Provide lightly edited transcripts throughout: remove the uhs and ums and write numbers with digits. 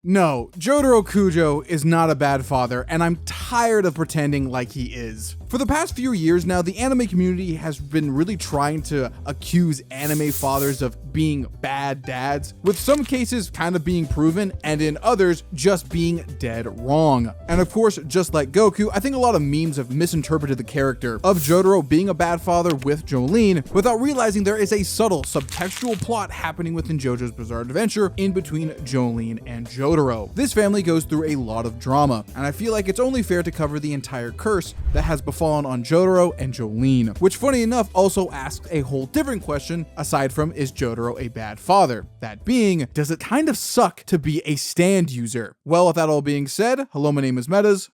No, Jotaro Kujo is not a bad father, and I'm tired of pretending like he is. For the past few years now, the anime community has been really trying to accuse anime fathers of being bad dads, with some cases kind of being proven, and in others just being dead wrong. And of course, just like Goku, I think a lot of memes have misinterpreted the character of Jotaro being a bad father with Jolene, without realizing there is a subtle subtextual plot happening within JoJo's Bizarre Adventure in between Jolene and Jotaro. This family goes through a lot of drama, and I feel like it's only fair to cover the entire curse that has befallen on Jotaro and Jolene, which funny enough also asks a whole different question aside from, is Jotaro a bad father? That being, does it kind of suck to be a stand user? Well, with that all being said, hello, my name is Metas.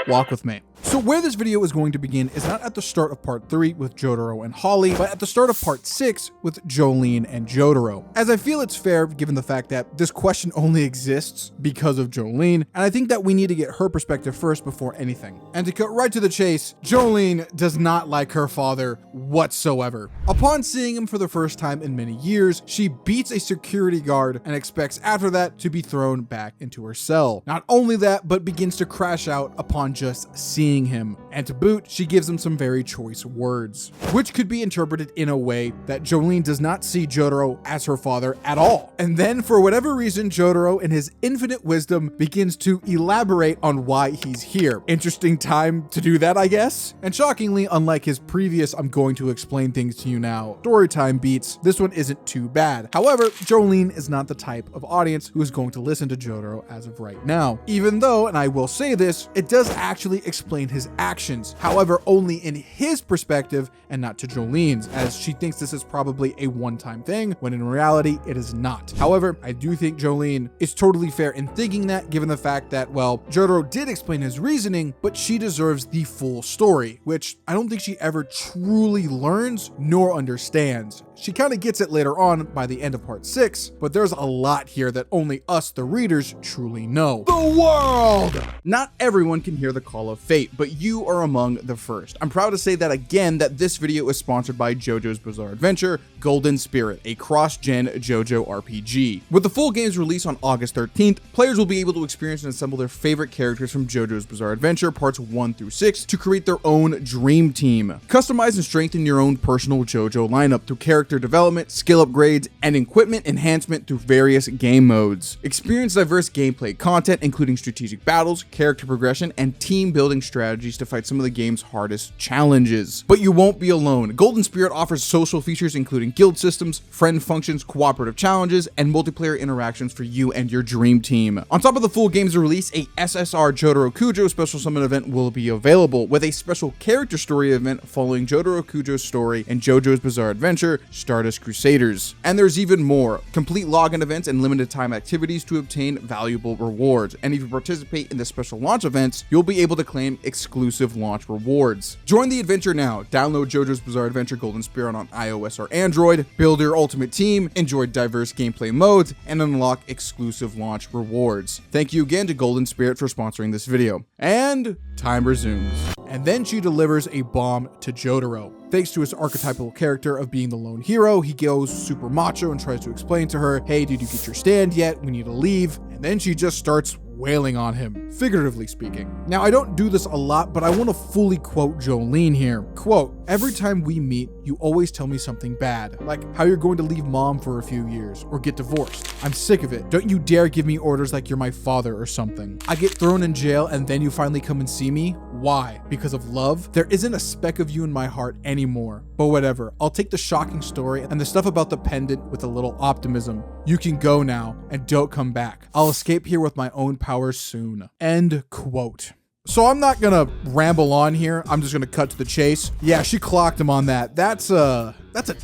Walk with me. So where this video is going to begin is not at the start of part 3 with Jotaro and Holly, but at the start of part 6 with Jolene and Jotaro. As I feel it's fair given the fact that this question only exists because of Jolene, and I think that we need to get her perspective first before anything. And to cut right to the chase, Jolene does not like her father whatsoever. Upon seeing him for the first time in many years, she beats a security guard and expects after that to be thrown back into her cell. Not only that, but begins to crash out upon just seeing him, and to boot, she gives him some very choice words, which could be interpreted in a way that Jolene does not see Jotaro as her father at all. And then for whatever reason, Jotaro in his infinite wisdom begins to elaborate on why he's here. Interesting time to do that, I guess. And shockingly, unlike his previous I'm going to explain things to you now storytime beats, this one isn't too bad. However, Jolene is not the type of audience who is going to listen to Jotaro as of right now, even though, and I will say this, it does actually explain his actions, however only in his perspective and not to Jolene's, as she thinks this is probably a one-time thing when in reality it is not. However, I do think Jolene is totally fair in thinking that, given the fact that, well, Jotaro did explain his reasoning, but she deserves the full story, which I don't think she ever truly learns nor understands. She kind of gets it later on by the end of part 6, but there's a lot here that only us, the readers, truly know. The world! Not everyone can hear the call of fate, but you are among the first. I'm proud to say that again, that this video is sponsored by JoJo's Bizarre Adventure, Golden Spirit, a cross-gen JoJo RPG. With the full game's release on August 13th, players will be able to experience and assemble their favorite characters from JoJo's Bizarre Adventure parts 1 through 6 to create their own dream team. Customize and strengthen your own personal JoJo lineup through character development, skill upgrades, and equipment enhancement through various game modes. Experience diverse gameplay content, including strategic battles, character progression, and team building strategies to fight some of the game's hardest challenges. But you won't be alone. Golden Spirit offers social features including guild systems, friend functions, cooperative challenges, and multiplayer interactions for you and your dream team. On top of the full game's release, a SSR Jotaro Kujo special summon event will be available, with a special character story event following Jotaro Kujo's story in JoJo's Bizarre Adventure, Stardust Crusaders. And there's even more. Complete login events and limited time activities to obtain valuable rewards. And if you participate in the special launch events, you'll be able to claim exclusive launch rewards. Join the adventure now. Download JoJo's Bizarre Adventure Golden Spirit on iOS or Android, build your ultimate team, enjoy diverse gameplay modes, and unlock exclusive launch rewards. Thank you again to Golden Spirit for sponsoring this video. And time resumes. And then she delivers a bomb to Jotaro. Thanks to his archetypal character of being the lone hero, he goes super macho and tries to explain to her, hey, did you get your stand yet? We need to leave. And then she just starts wailing on him, figuratively speaking. Now, I don't do this a lot, but I want to fully quote Jolene here. Quote, every time we meet, you always tell me something bad, like how you're going to leave mom for a few years or get divorced. I'm sick of it. Don't you dare give me orders like you're my father or something. I get thrown in jail and then you finally come and see me? Why? Because of love? There isn't a speck of you in my heart anymore. But whatever, I'll take the shocking story and the stuff about the pendant with a little optimism. You can go now and don't come back. I'll escape here with my own power soon. End quote. So I'm not gonna ramble on here. I'm just gonna cut to the chase. Yeah, she clocked him on that. That's a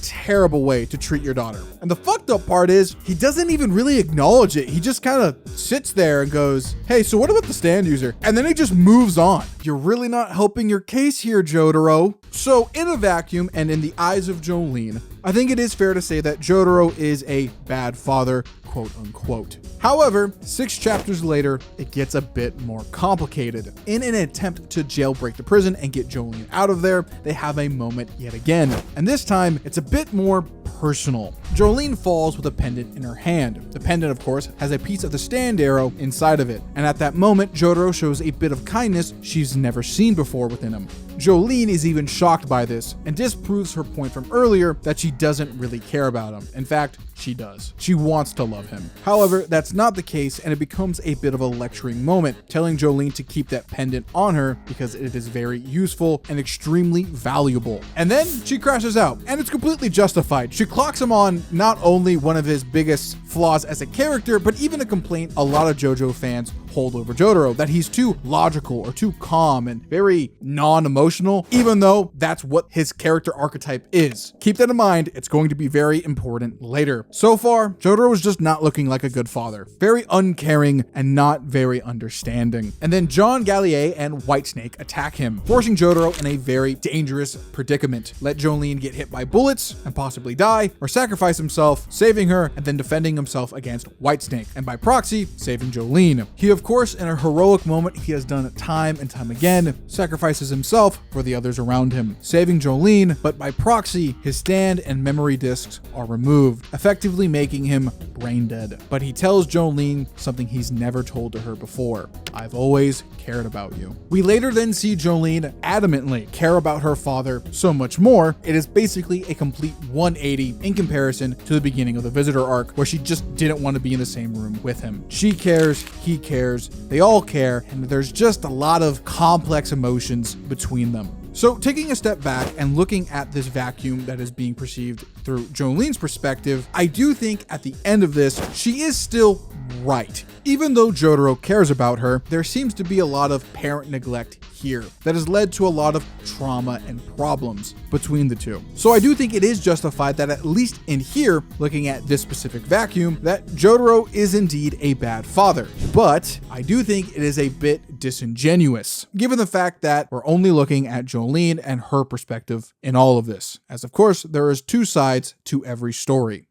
terrible way to treat your daughter. And the fucked up part is he doesn't even really acknowledge it. He just kind of sits there and goes, hey, so what about the stand user? And then he just moves on. You're really not helping your case here, Jotaro. So in a vacuum and in the eyes of Jolene, I think it is fair to say that Jotaro is a bad father, quote unquote. However, 6 chapters later, it gets a bit more complicated. In an attempt to jailbreak the prison and get Jolene out of there, they have a moment yet again. And this time, it's a bit more personal. Jolene falls with a pendant in her hand. The pendant, of course, has a piece of the stand arrow inside of it. And at that moment, Jotaro shows a bit of kindness she's never seen before within him. Jolene is even shocked by this and disproves her point from earlier that she doesn't really care about him. In fact, she does. She wants to love him. However, that's not the case, and it becomes a bit of a lecturing moment, telling Jolene to keep that pendant on her because it is very useful and extremely valuable. And then she crashes out, and it's completely justified. She clocks him on not only one of his biggest flaws as a character, but even a complaint a lot of JoJo fans hold over Jotaro, that he's too logical or too calm and very non-emotional, even though that's what his character archetype is. Keep that in mind, it's going to be very important later. So far, Jotaro is just not looking like a good father. Very uncaring and not very understanding. And then John Gallier and Whitesnake attack him, forcing Jotaro in a very dangerous predicament. Let Jolene get hit by bullets and possibly die, or sacrifice himself, saving her and then defending himself against Whitesnake, and by proxy, saving Jolene. He, of course, in a heroic moment he has done time and time again, sacrifices himself for the others around him, saving Jolene, but by proxy, his stand and memory discs are removed, effectively making him brain dead. But he tells Jolene something he's never told to her before: "I've always cared about you." We later then see Jolene adamantly care about her father so much more, it is basically a complete 180 in comparison to the beginning of the Visitor arc, where she just didn't want to be in the same room with him. She cares, he cares, they all care, and there's just a lot of complex emotions between them. So taking a step back and looking at this vacuum that is being perceived through Jolene's perspective, I do think at the end of this, she is still right. Even though Jotaro cares about her, there seems to be a lot of parent neglect here that has led to a lot of trauma and problems between the two. So I do think it is justified that at least in here, looking at this specific vacuum, that Jotaro is indeed a bad father. But I do think it is a bit disingenuous, given the fact that we're only looking at Jolene and her perspective in all of this, as of course there is 2 sides to every story.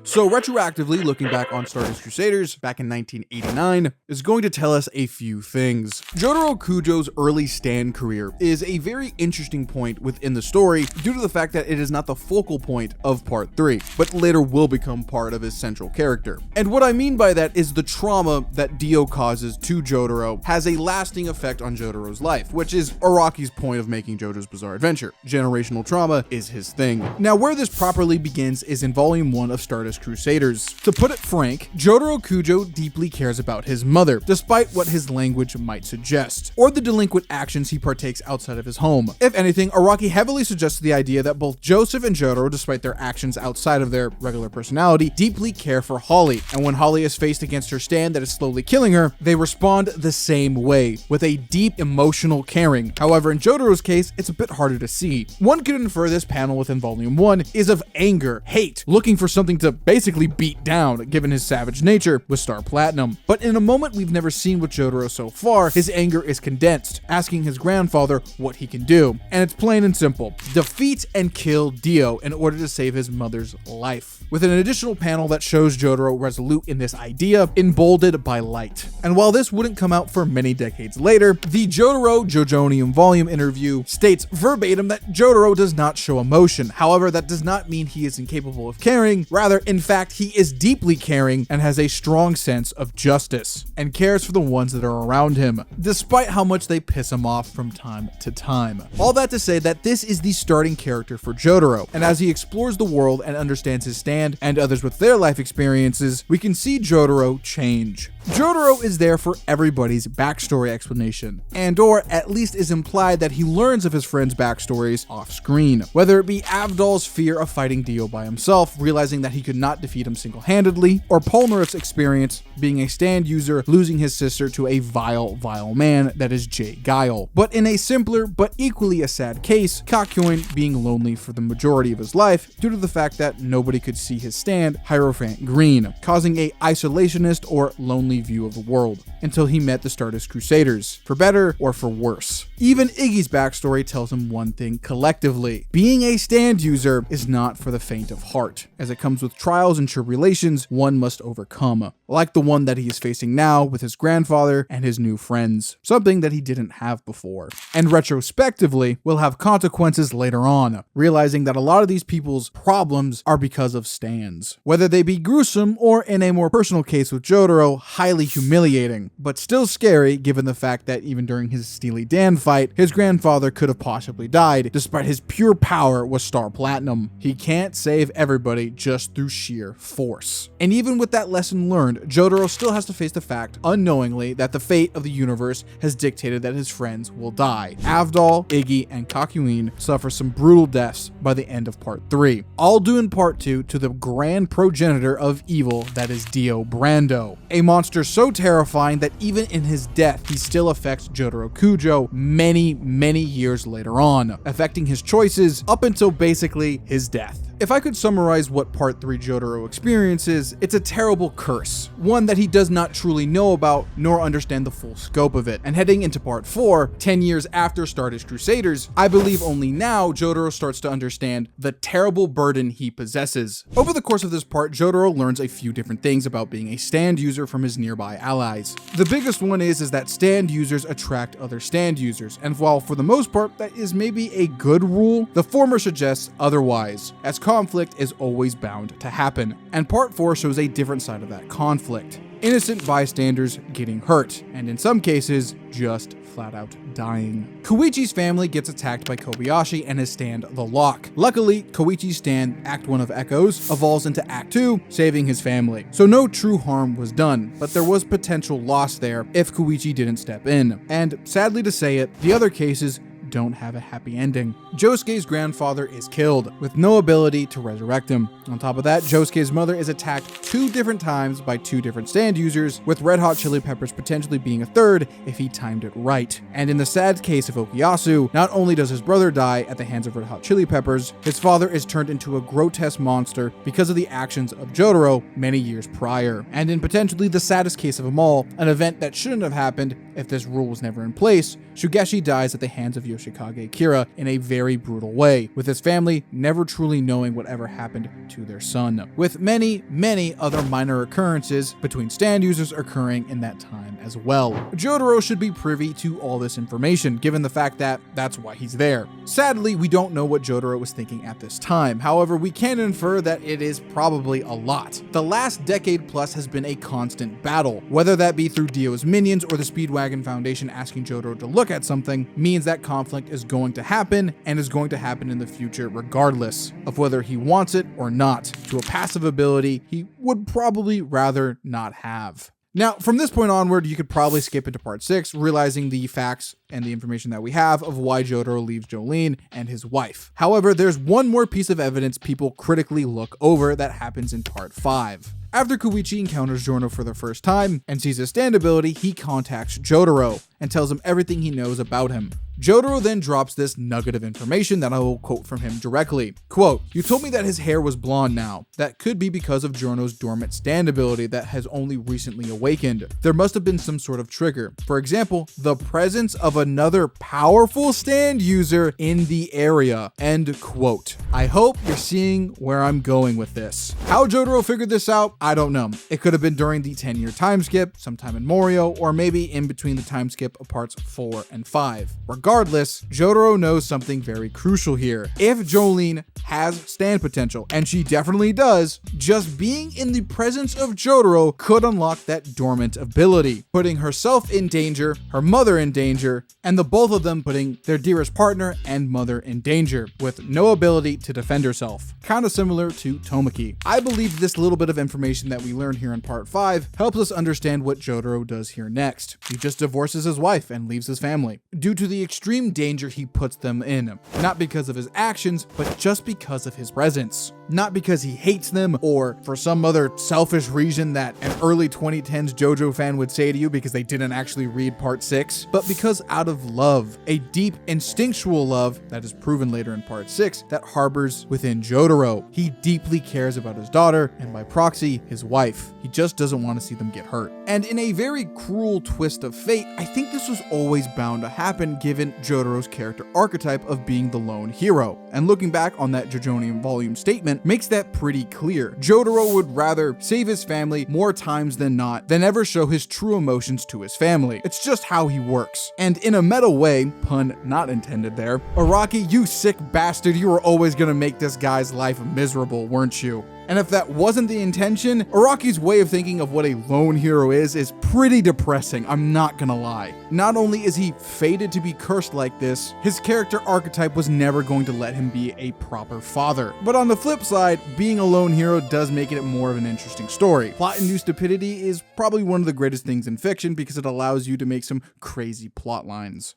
So retroactively looking back on Stardust Crusaders back in 1989 is going to tell us a few things. Jotaro Kujo's early stand career is a very interesting point within the story due to the fact that it is not the focal point of part 3, but later will become part of his central character. And what I mean by that is the trauma that Dio causes to Jotaro has a lasting effect on Jotaro's life, which is Araki's point of making JoJo's Bizarre Adventure. Generational trauma is his thing. Now where this properly begins is in volume 1 of Stardust Crusaders. To put it frank, Jotaro Kujo deeply cares about his mother, despite what his language might suggest, or the delinquent actions he partakes outside of his home. If anything, Araki heavily suggests the idea that both Joseph and Jotaro, despite their actions outside of their regular personality, deeply care for Holly, and when Holly is faced against her stand that is slowly killing her, they respond the same way, with a deep emotional caring. However, in Jotaro's case, it's a bit harder to see. One could infer this panel within volume 1 is of anger, hate, looking for something to basically beat down, given his savage nature with Star Platinum. But in a moment we've never seen with Jotaro so far, his anger is condensed, asking his grandfather what he can do. And it's plain and simple: defeat and kill Dio in order to save his mother's life. With an additional panel that shows Jotaro resolute in this idea, emboldened by light. And while this wouldn't come out for many decades later, the Jotaro JoJonium volume interview states verbatim that Jotaro does not show emotion. However, that does not mean he is incapable of caring. Rather, in fact, he is deeply caring and has a strong sense of justice, and cares for the ones that are around him, despite how much they piss him off from time to time. All that to say that this is the starting character for Jotaro, and as he explores the world and understands his stand and others with their life experiences, we can see Jotaro change. Jotaro is there for everybody's backstory explanation, and or at least is implied that he learns of his friends' backstories off screen, whether it be Avdol's fear of fighting Dio by himself, realizing that he could not defeat him single-handedly, or Polnareff's experience being a stand user, losing his sister to a vile man that is Jay Guile. But in a simpler but equally a sad case, Kakyoin being lonely for the majority of his life due to the fact that nobody could see his stand, Hierophant Green, causing a isolationist or lonely only view of the world, until he met the Stardust Crusaders, for better or for worse. Even Iggy's backstory tells him one thing collectively: being a stand user is not for the faint of heart, as it comes with trials and tribulations one must overcome, like the one that he is facing now with his grandfather and his new friends, something that he didn't have before, and retrospectively will have consequences later on, realizing that a lot of these people's problems are because of stands, whether they be gruesome or, in a more personal case with Jotaro, highly humiliating, but still scary given the fact that even during his Steely Dan fight, his grandfather could have possibly died, despite his pure power was Star Platinum. He can't save everybody just through sheer force. And even with that lesson learned, Jotaro still has to face the fact, unknowingly, that the fate of the universe has dictated that his friends will die. Avdol, Iggy, and Kakuin suffer some brutal deaths by the end of Part 3, all due in Part 2 to the grand progenitor of evil that is Dio Brando, a monster so terrifying that even in his death, he still affects Jotaro Kujo many years later on, affecting his choices up until basically his death. If I could summarize what Part 3 Jotaro experiences, it's a terrible curse, one that he does not truly know about nor understand the full scope of it. And heading into Part 4, 10 years after Stardust Crusaders, I believe only now Jotaro starts to understand the terrible burden he possesses. Over the course of this part, Jotaro learns a few different things about being a stand user from his nearby allies. The biggest one is that stand users attract other stand users, and while for the most part that is maybe a good rule, the former suggests otherwise, as conflict is always bound to happen, and Part 4 shows a different side of that conflict. Innocent bystanders getting hurt, and in some cases, just flat out dying. Koichi's family gets attacked by Kobayashi and his stand, The Lock. Luckily, Koichi's stand, Act 1 of Echoes, evolves into Act 2, saving his family. So no true harm was done, but there was potential loss there if Koichi didn't step in. And sadly to say it, the other cases don't have a happy ending. Josuke's grandfather is killed, with no ability to resurrect him. On top of that, Josuke's mother is attacked 2 different times by 2 different stand users, with Red Hot Chili Peppers potentially being a third if he timed it right. And in the sad case of Okuyasu, not only does his brother die at the hands of Red Hot Chili Peppers, his father is turned into a grotesque monster because of the actions of Jotaro many years prior. And in potentially the saddest case of them all, an event that shouldn't have happened if this rule was never in place, Shugeshi dies at the hands of Yoshikage Kira in a very brutal way, with his family never truly knowing whatever happened to their son, with many other minor occurrences between stand users occurring in that time as well. Jotaro should be privy to all this information, given the fact that that's why he's there. Sadly, we don't know what Jotaro was thinking at this time. However, we can infer that it is probably a lot. The last decade plus has been a constant battle, whether that be through Dio's minions or the Speedwagon Foundation asking Jotaro to look at something, means that conflict is going to happen and is going to happen in the future regardless of whether he wants it or not, to a passive ability he would probably rather not have. Now, from this point onward, you could probably skip into Part 6, realizing the facts and the information that we have of why Jotaro leaves Jolene and his wife. However, there's one more piece of evidence people critically look over that happens in Part 5. After Koichi encounters Giorno for the first time and sees his stand ability, he contacts Jotaro and tells him everything he knows about him. Jotaro then drops this nugget of information that I will quote from him directly. Quote, "You told me that his hair was blonde now. That could be because of Giorno's dormant stand ability that has only recently awakened. There must have been some sort of trigger. For example, the presence of another powerful stand user in the area." End quote. I hope you're seeing where I'm going with this. How Jotaro figured this out, I don't know. It could have been during the 10-year time skip, sometime in Morio, or maybe in between the time skip of parts 4 and 5. Regardless, Jotaro knows something very crucial here. If Jolene has stand potential, and she definitely does, just being in the presence of Jotaro could unlock that dormant ability, putting herself in danger, her mother in danger, and the both of them putting their dearest partner and mother in danger, with no ability to defend herself. Kinda similar to Tomoki. I believe this little bit of information that we learn here in Part 5 helps us understand what Jotaro does here next. He just divorces his wife and leaves his family. Due to the extreme danger he puts them in, not because of his actions, but just because of his presence. Not because he hates them or for some other selfish reason that an early 2010s JoJo fan would say to you because they didn't actually read part 6, but because out of love, a deep instinctual love that is proven later in part 6 that harbors within Jotaro. He deeply cares about his daughter and by proxy, his wife. He just doesn't want to see them get hurt. And in a very cruel twist of fate, I think this was always bound to happen given Jotaro's character archetype of being the lone hero. And looking back on that JoJonian volume statement makes that pretty clear. Jotaro would rather save his family more times than not than ever show his true emotions to his family. It's just how he works. And in a meta way, pun not intended there, Araki, you sick bastard, you were always gonna make this guy's life miserable, weren't you? And if that wasn't the intention, Araki's way of thinking of what a lone hero is pretty depressing, I'm not gonna lie. Not only is he fated to be cursed like this, his character archetype was never going to let him be a proper father. But on the flip side, being a lone hero does make it more of an interesting story. Plot-induced stupidity is probably one of the greatest things in fiction because it allows you to make some crazy plot lines.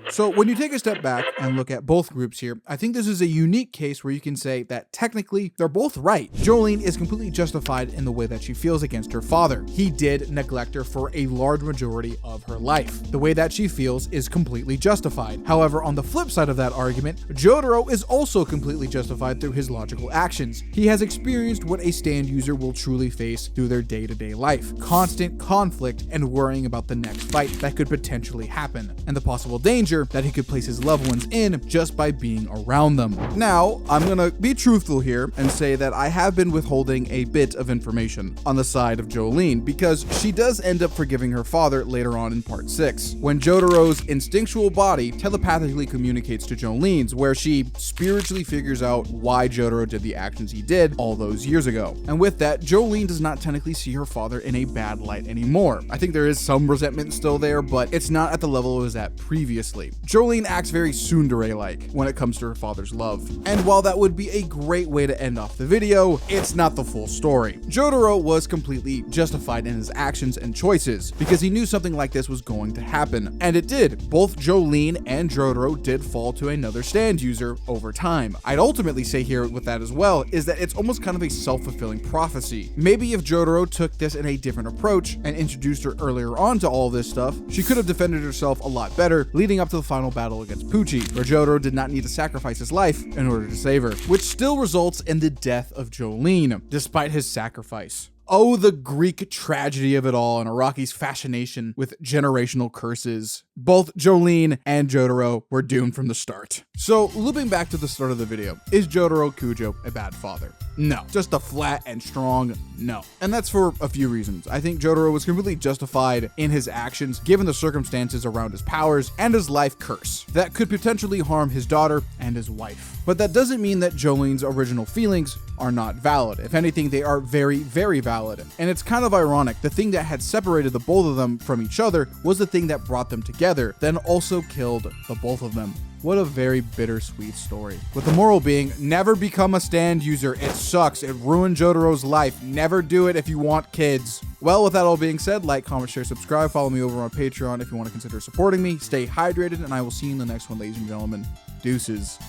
So when you take a step back and look at both groups here, I think this is a unique case where you can say that technically they're both right. Jolene is completely justified in the way that she feels against her father. He did neglect her for a large majority of her life. The way that she feels is completely justified. However, on the flip side of that argument, Jotaro is also completely justified through his logical actions. He has experienced what a stand user will truly face through their day-to-day life. Constant conflict and worrying about the next fight that could potentially happen, and the possible danger that he could place his loved ones in just by being around them. Now, I'm gonna be truthful here and say that I have been withholding a bit of information on the side of Jolene because she does end up forgiving her father later on in part 6, when Jotaro's instinctual body telepathically communicates to Jolene's, where she spiritually figures out why Jotaro did the actions he did all those years ago. And with that, Jolene does not technically see her father in a bad light anymore. I think there is some resentment still there, but it's not at the level it was at previously. Jolene acts very tsundere-like when it comes to her father's love. And while that would be a great way to end off the video, it's not the full story. Jotaro was completely justified in his actions and choices because he knew something like this was going to happen. And it did. Both Jolene and Jotaro did fall to another stand user over time. I'd ultimately say here with that as well is that it's almost kind of a self-fulfilling prophecy. Maybe if Jotaro took this in a different approach and introduced her earlier on to all this stuff, she could have defended herself a lot better leading up to the final battle against Pucci, where Jotaro did not need to sacrifice his life in order to save her, which still results in the death of Jolene, despite his sacrifice. Oh, the Greek tragedy of it all and Araki's fascination with generational curses. Both Jolene and Jotaro were doomed from the start. So, looping back to the start of the video, is Jotaro Kujo a bad father? No. Just a flat and strong no. And that's for a few reasons. I think Jotaro was completely justified in his actions given the circumstances around his powers and his life curse that could potentially harm his daughter and his wife. But that doesn't mean that Jolene's original feelings are not valid. If anything, they are very, very valid. And it's kind of ironic. The thing that had separated the both of them from each other was the thing that brought them together, then also killed the both of them. What a very bittersweet story. With the moral being, never become a stand user. It sucks. It ruined Jotaro's life. Never do it if you want kids. Well, with that all being said, like, comment, share, subscribe. Follow me over on Patreon if you want to consider supporting me. Stay hydrated, and I will see you in the next one, ladies and gentlemen. Deuces.